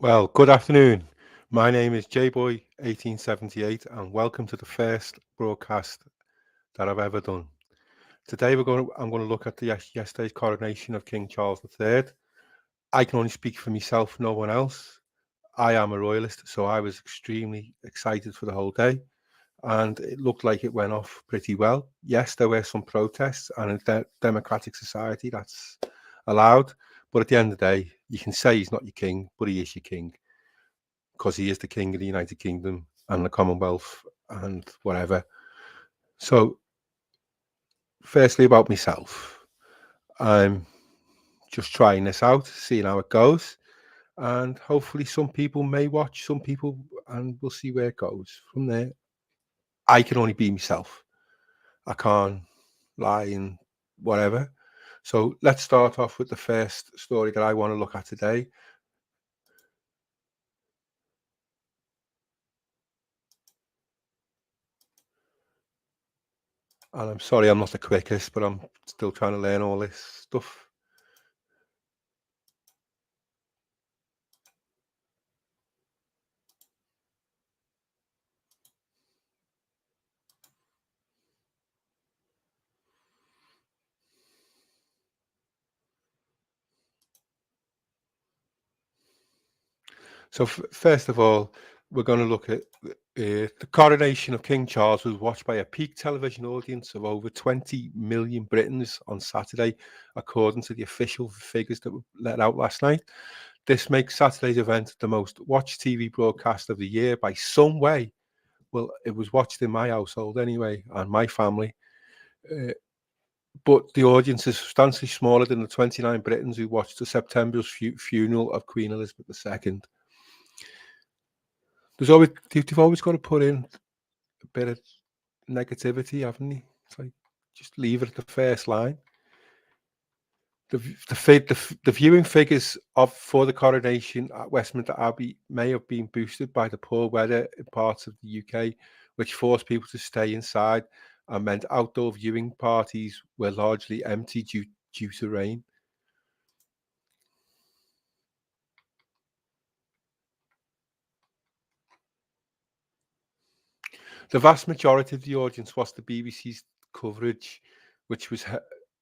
Well, good afternoon. My name is JBoy1878 and welcome to the first broadcast that I've ever done. Today I'm going to look at the yesterday's coronation of King Charles III. I can only speak for myself, no one else. I am a royalist, so I was extremely excited for the whole day and it looked like it went off pretty well. Yes, there were some protests and in a democratic society that's allowed, but at the end of the day, you can say he's not your king, but he is your king because he is the king of the United Kingdom and the Commonwealth and whatever. So, firstly, about myself, I'm just trying this out, seeing how it goes, and hopefully, some people may watch, some people, and we'll see where it goes from there. I can only be myself. I can't lie and whatever. So let's start off with the first story that I want to look at today. And I'm sorry I'm not the quickest, but I'm still trying to learn all this stuff. So first of all, we're going to look at the coronation of King Charles was watched by a peak television audience of over 20 million Britons on Saturday, according to the official figures that were let out last night. This makes Saturday's event the most watched TV broadcast of the year by some way. Well, it was watched in my household anyway, and my family. Uh, but the audience is substantially smaller than the 29 Britons who watched the September's funeral of Queen Elizabeth II. They've always got to put in a bit of negativity, haven't they? It's like just leave it at the first line. The viewing figures of for the coronation at Westminster Abbey may have been boosted by the poor weather in parts of the UK, which forced people to stay inside and meant outdoor viewing parties were largely empty due to rain. The vast majority of the audience watched the BBC's coverage, which was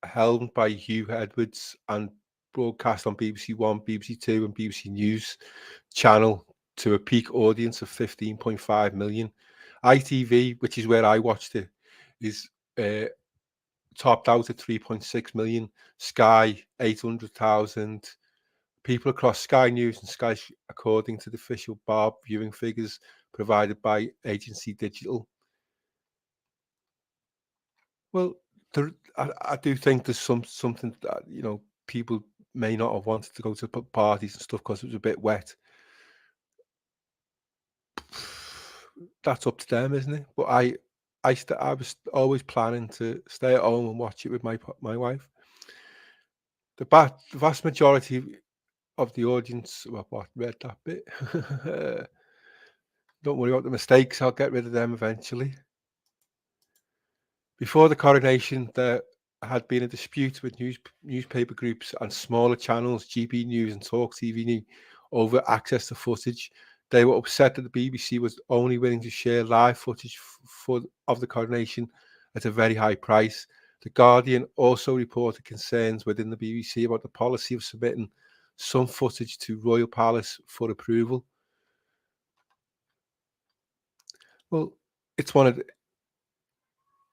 helmed by Hugh Edwards and broadcast on BBC One, BBC Two, and BBC News channel to a peak audience of 15.5 million. ITV, which is where I watched it, is uh, topped out at 3.6 million. Sky, 800,000. People across Sky News and Sky, according to the official bar viewing figures provided by Agency Digital. Well, I do think there's something that people may not have wanted to go to parties and stuff because it was a bit wet. That's up to them, isn't it? But I was always planning to stay at home and watch it with my wife. The vast majority of the audience, well, what read that bit. Don't worry about the mistakes. I'll get rid of them eventually. Before the coronation, there had been a dispute with newspaper groups and smaller channels, GB News and Talk TV, over access to footage. They were upset that the BBC was only willing to share live footage of the coronation at a very high price. The Guardian also reported concerns within the BBC about the policy of submitting some footage to Royal Palace for approval. Well, it's one of the,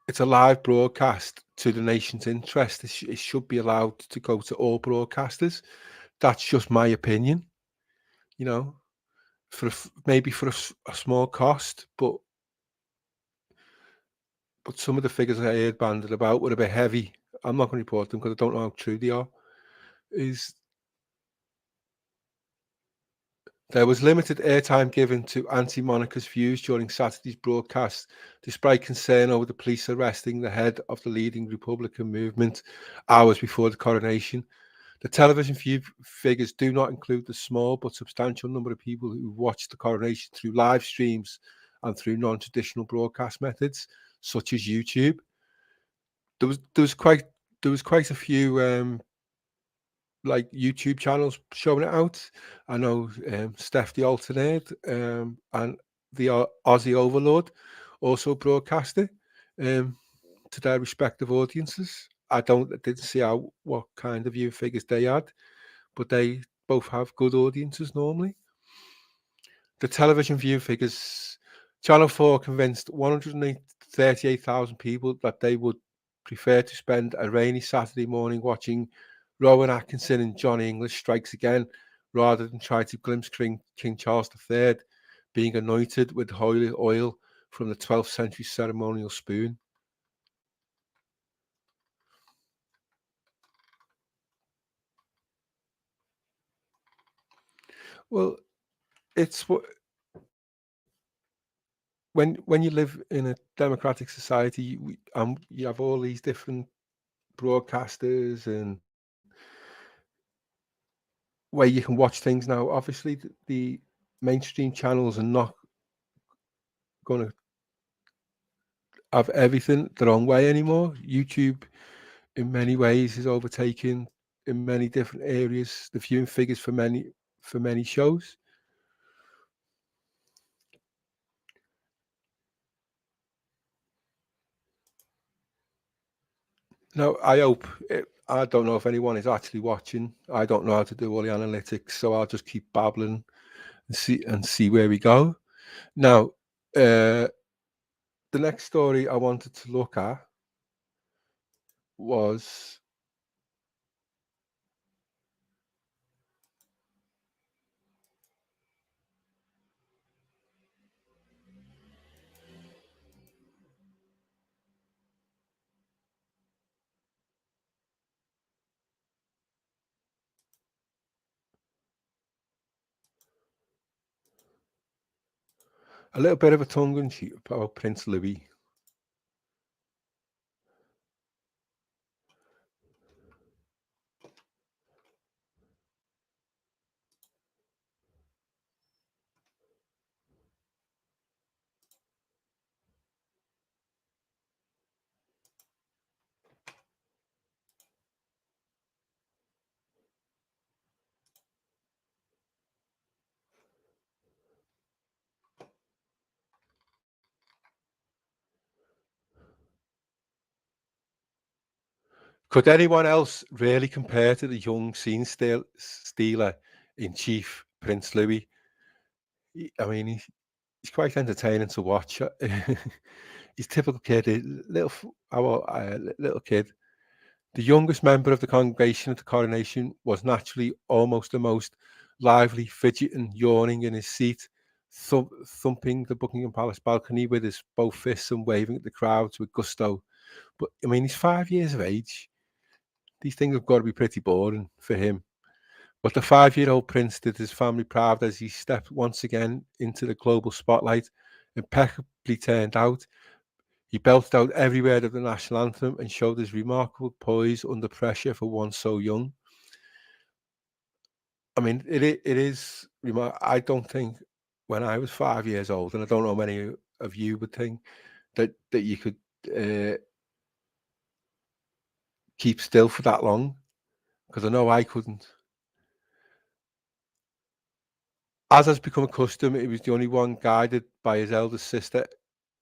it's a live broadcast to the nation's interest. It should be allowed to go to all broadcasters. That's just my opinion, you know, maybe for a small cost, but some of the figures I heard banded about were a bit heavy. I'm not going to report them because I don't know how true they are. Is There was limited airtime given to anti-monarchist views during Saturday's broadcast, despite concern over the police arresting the head of the leading Republican movement hours before the coronation. The television view figures do not include the small but substantial number of people who watched the coronation through live streams and through non-traditional broadcast methods, such as YouTube. There was quite a few like YouTube channels showing it out. I know Steph the Alternate and the Aussie Overlord also broadcast it to their respective audiences. Didn't see what kind of view figures they had, but they both have good audiences normally. The television view figures, Channel 4 convinced 138,000 people that they would prefer to spend a rainy Saturday morning watching Rowan Atkinson and Johnny English Strikes Again rather than try to glimpse King Charles III being anointed with holy oil from the 12th century ceremonial spoon. Well, it's what when you live in a democratic society, you have all these different broadcasters and where you can watch things now. Obviously, the mainstream channels are not going to have everything their own way anymore. YouTube, in many ways, is overtaking in many different areas the viewing figures for many shows. Now, I don't know if anyone is actually watching. I don't know how to do all the analytics, so I'll just keep babbling and see where we go. Now, the next story I wanted to look at was a little bit of a tongue-in-cheek about Prince Louis. Could anyone else really compare to the young scene stealer in chief, Prince Louis? I mean, he's quite entertaining to watch. He's typical kid, little kid. The youngest member of the congregation at the coronation was naturally almost the most lively, fidgeting, yawning in his seat, thumping the Buckingham Palace balcony with his both fists and waving at the crowds with gusto. But I mean, he's 5 years of age. These things have got to be pretty boring for him. But the 5-year-old prince did his family proud as he stepped once again into the global spotlight, impeccably turned out. He belted out every word of the national anthem and showed his remarkable poise under pressure for one so young. I mean, it is. I don't think when I was 5 years old, and I don't know many of you would think that you could keep still for that long, because I know I couldn't. As has become a custom, he was the only one guided by his eldest sister,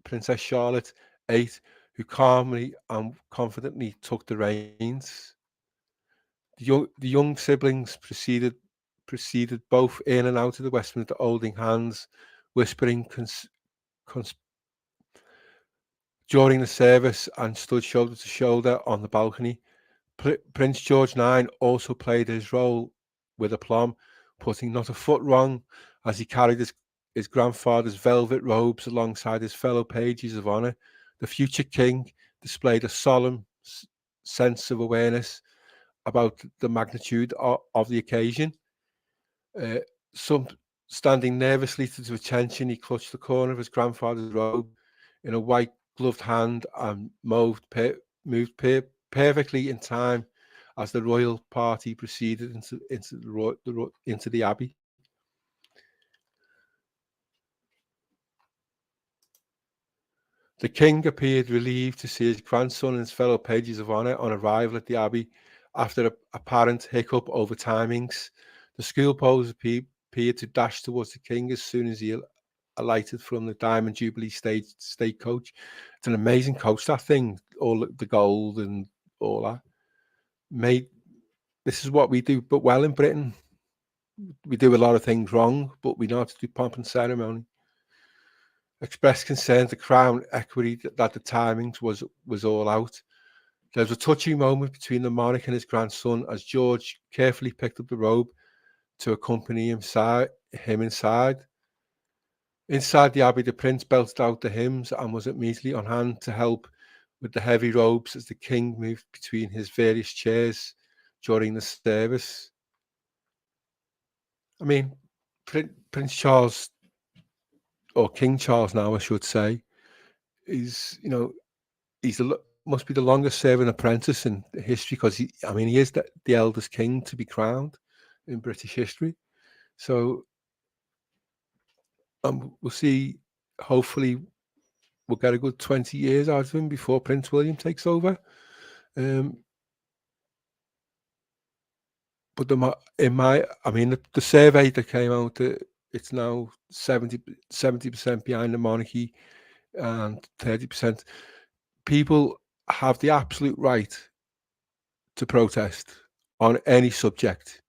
Princess Charlotte, 8, who calmly and confidently took the reins. The young siblings proceeded both in and out of the Westminster holding hands, whispering during the service, and stood shoulder to shoulder on the balcony. Prince George IX also played his role with aplomb, putting not a foot wrong as he carried his grandfather's velvet robes alongside his fellow pages of honour. The future king displayed a solemn sense of awareness about the magnitude of the occasion. Some standing nervously to attention, he clutched the corner of his grandfather's robe in a white gloved hand and moved perfectly in time as the royal party proceeded into the abbey. The king appeared relieved to see his grandson and his fellow pages of honour on arrival at the abbey, After a apparent hiccup over timings, the school pose appeared to dash towards the king as soon as he alighted from the Diamond Jubilee state coach. It's an amazing coach, that thing, all the gold and all that. Mate, this is what we do, but well in Britain. We do a lot of things wrong, but we know how to do pomp and ceremony. Expressed concern to Crown Equity that the timings was all out. There was a touching moment between the monarch and his grandson as George carefully picked up the robe to accompany him inside. Inside the abbey, the prince belted out the hymns and was immediately on hand to help with the heavy robes as the king moved between his various chairs during the service. I mean, Prince Charles, or King Charles now, I should say, is, he's must be the longest serving apprentice in history because he is the eldest king to be crowned in British history. So we'll see. Hopefully, we'll get a good 20 years out of him before Prince William takes over. Um, but the survey that came out, it's now 70% behind the monarchy and 30%. People have the absolute right to protest on any subject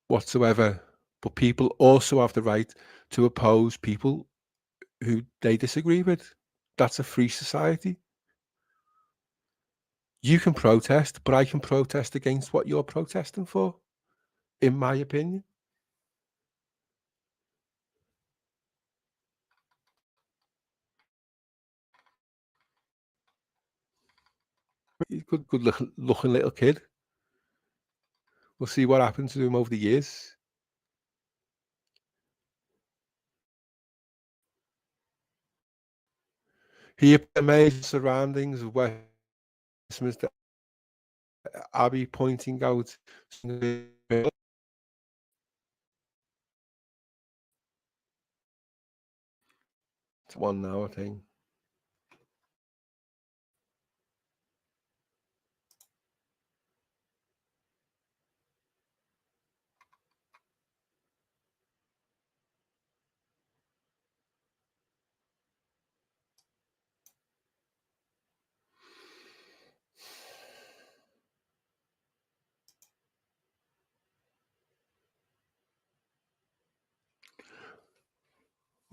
whatsoever, but people also have the right to oppose people who they disagree with. That's a free society. You can protest, but I can protest against what you're protesting for, in my opinion. He's a good looking little kid. We'll see what happens to him over the years. He amazed surroundings of Westminster Abbey, pointing out one now, I think.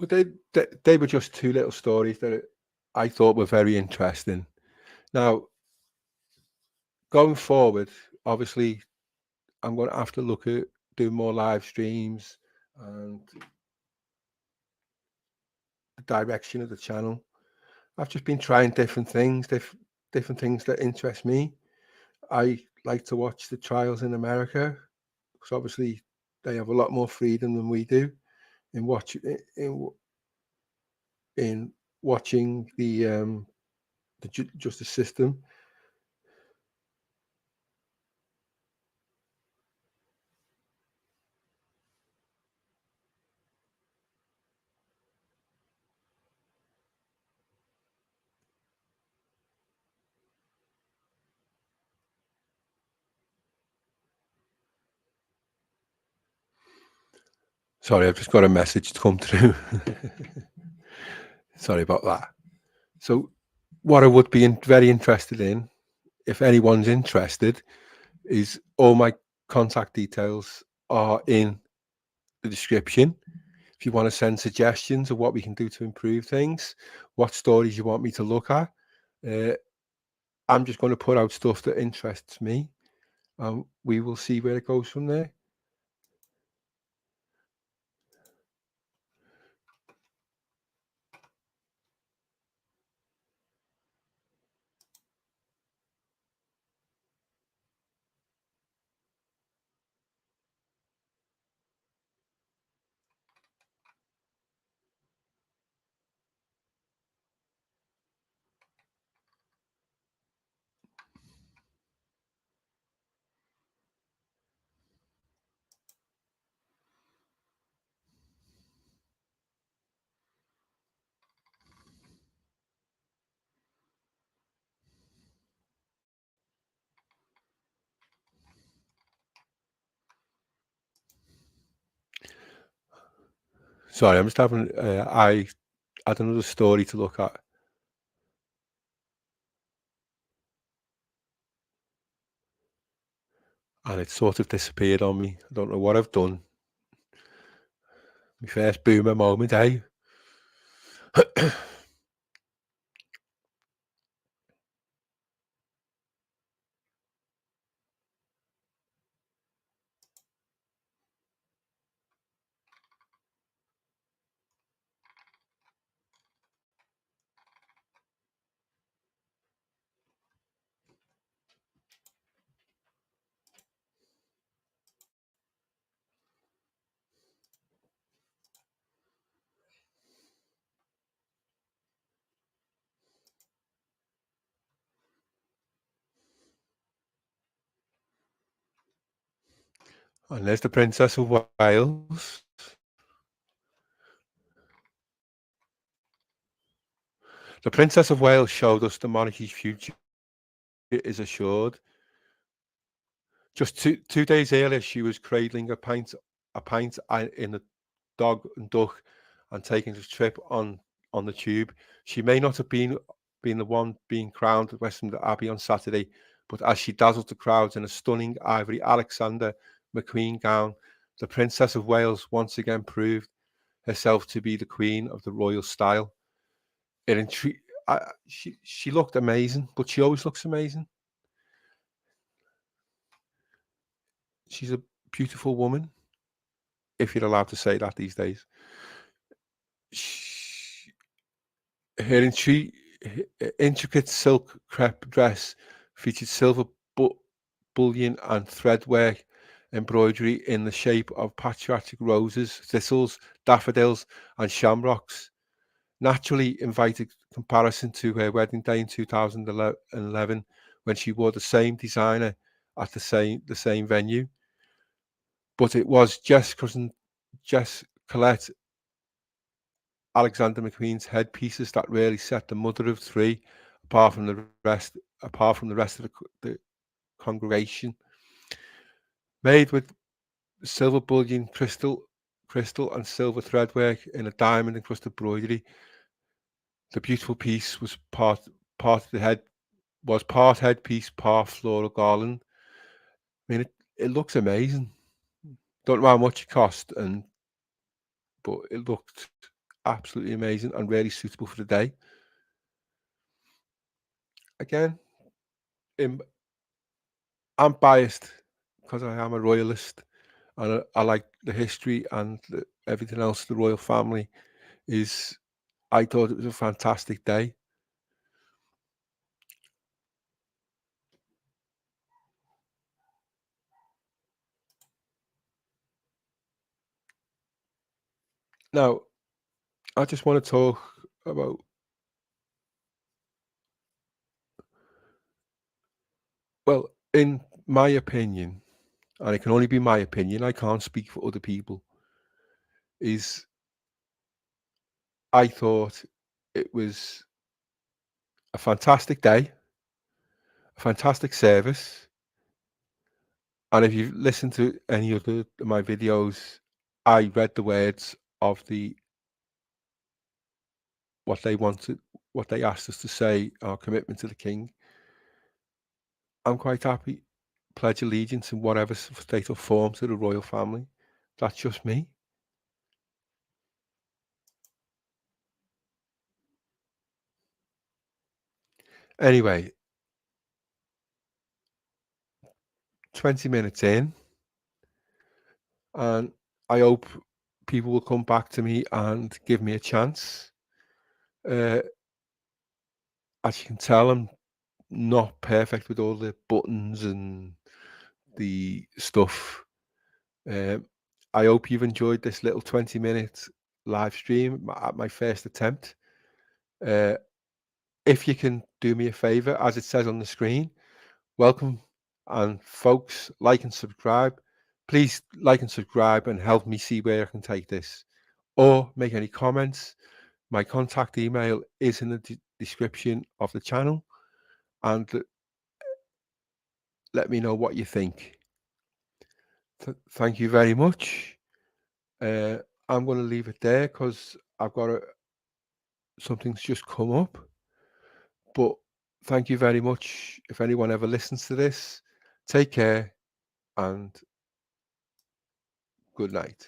Well, they were just two little stories that I thought were very interesting. Now, going forward, obviously, I'm going to have to look at doing more live streams and the direction of the channel. I've just been trying different things, different things that interest me. I like to watch the trials in America because obviously they have a lot more freedom than we do in in watching the justice system. Sorry, I've just got a message to come through. Sorry about that. So, what I would be very interested in, if anyone's interested, is all my contact details are in the description. If you want to send suggestions of what we can do to improve things, what stories you want me to look at, uh, I'm just going to put out stuff that interests me, and we will see where it goes from there. Sorry, I'm just having I had another story to look at, and it sort of disappeared on me. I don't know what I've done. My first boomer moment, eh? And there's the Princess of Wales. The Princess of Wales showed us the monarchy's future is assured. Just two days earlier, she was cradling in a dog and duck and taking a trip on the tube. She may not have been the one being crowned at Westminster Abbey on Saturday, but as she dazzled the crowds in a stunning ivory Alexander McQueen gown, the Princess of Wales once again proved herself to be the queen of the royal style. It intri- she looked amazing, but she always looks amazing. She's a beautiful woman, if you're allowed to say that these days. She, her intricate silk crepe dress featured silver bullion and threadwork embroidery in the shape of patriotic roses, thistles, daffodils, and shamrocks. Naturally invited comparison to her wedding day in 2011 when she wore the same designer at the same venue. But it was Jess Colette Alexander McQueen's headpieces that really set the mother of three apart from the rest of the congregation. Made with silver bullion, crystal and silver threadwork in a diamond encrusted embroidery, the beautiful piece part of the head was part headpiece, part floral garland. I mean, it looks amazing. Don't know how much it cost, but it looked absolutely amazing and really suitable for the day. Again, I'm biased because I am a royalist and I like the history and everything else. The royal family is. I thought it was a fantastic day. Now, I just want to talk about, well, in my opinion, and it can only be my opinion, I can't speak for other people, is I thought it was a fantastic day, a fantastic service. And if you've listened to any of my videos, I read the words of what they wanted, what they asked us to say, our commitment to the king. I'm quite happy, pledge allegiance in whatever state or form to the royal family. That's just me. Anyway, 20 minutes in, and I hope people will come back to me and give me a chance. Uh, as you can tell, I'm not perfect with all the buttons and the stuff. Um, I hope you've enjoyed this little 20-minute live stream at my first attempt. Uh, if you can do me a favor, as it says on the screen, welcome, and folks, like and subscribe. Please like and subscribe and help me see where I can take this, or make any comments. My contact email is in the description of the channel, and let me know what you think. Thank you very much. Uh, I'm going to leave it there because I've got something's just come up. But thank you very much. If anyone ever listens to this, take care and good night.